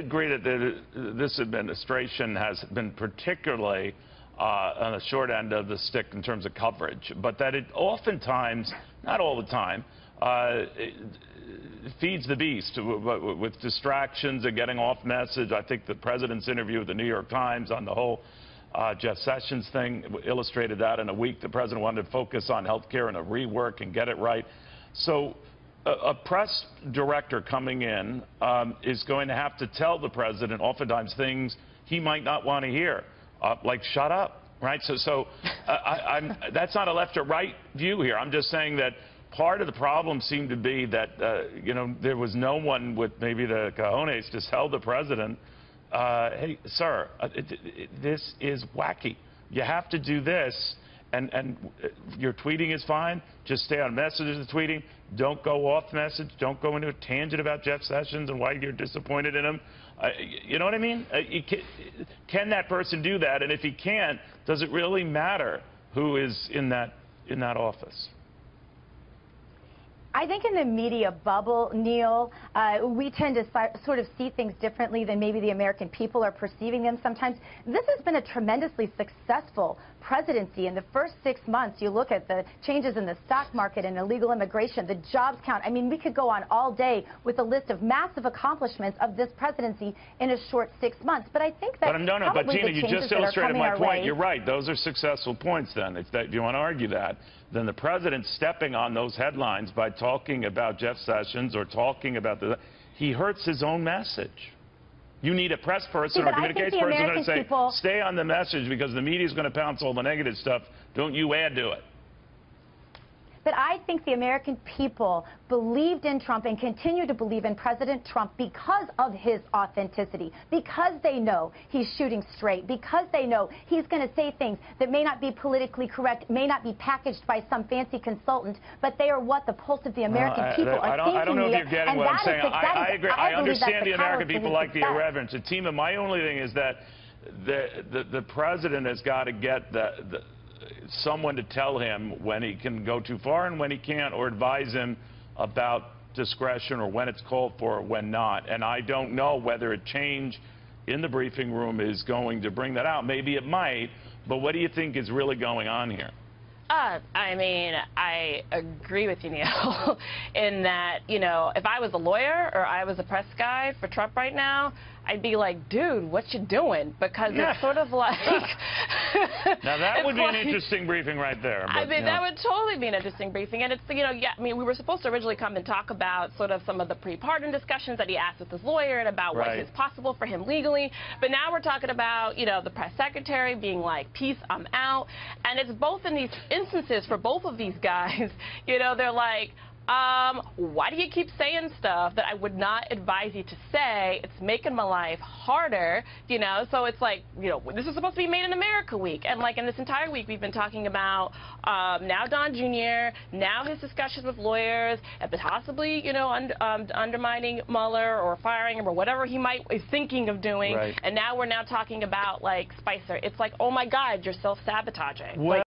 agree that this administration has been particularly on the short end of the stick in terms of coverage, but that it oftentimes, not all the time, feeds the beast with distractions and getting off message. I think the president's interview with the New York Times on the whole Jeff Sessions thing illustrated that. In a week, the president wanted to focus on health care and a rework and get it right. So a press director coming in is going to have to tell the president oftentimes things he might not want to hear, like shut up, right? So that's not a left or right view here. I'm just saying that part of the problem seemed to be that, there was no one with maybe the cojones to tell the president, hey, sir, this is wacky. You have to do this. And your tweeting is fine. Just stay on message of the tweeting. Don't go off message. Don't go into a tangent about Jeff Sessions and why you're disappointed in him. You know what I mean? Can that person do that? And if he can't, does it really matter who is in that office? I think in the media bubble, Neil, we tend to sort of see things differently than maybe the American people are perceiving them sometimes. This has been a tremendously successful presidency. In the first 6 months, you look at the changes in the stock market and illegal immigration, the jobs count. I mean, we could go on all day with a list of massive accumplments of this presidency in a short 6 months. But I think that but Gina, you just illustrated my point. You're right. Those are successful points then. If you want to argue that, then the president stepping on those headlines by talking about Jeff Sessions or talking about he hurts his own message. You need a press person or a communications person who's going to say, stay on the message because the media is going to pounce all the negative stuff. Don't you add to it. But I think the American people believed in Trump and continue to believe in President Trump because of his authenticity, because they know he's shooting straight, because they know he's going to say things that may not be politically correct, may not be packaged by some fancy consultant, but they are what the pulse of the American people are thinking. I don't know if you're getting what I'm saying. I agree. I understand the American people like the irreverence. Tima, my only thing is that the president has got to get someone to tell him when he can go too far and when he can't, or advise him about discretion or when it's called for or when not. And I don't know whether a change in the briefing room is going to bring that out. Maybe it might, but what do you think is really going on here? I mean, I agree with you, Neil, in that, if I was a lawyer or I was a press guy for Trump right now, I'd be like, dude, what you doing? Because it's sort of like... Now, that would be an interesting briefing right there. But, I mean, that would totally be an interesting briefing. And it's, I mean, we were supposed to originally come and talk about sort of some of the pre-pardon discussions that he asked with his lawyer and about what is possible for him legally. But now we're talking about, the press secretary being like, peace, I'm out. And it's both in these instances for both of these guys, they're like, why do you keep saying stuff that I would not advise you to say? It's making my life harder, so it's like, this is supposed to be Made in America week. And like in this entire week, we've been talking about now Don Jr., now his discussions with lawyers, and possibly, undermining Mueller or firing him or whatever he is thinking of doing. And now we're talking about like Spicer. It's like, oh my God, you're self-sabotaging.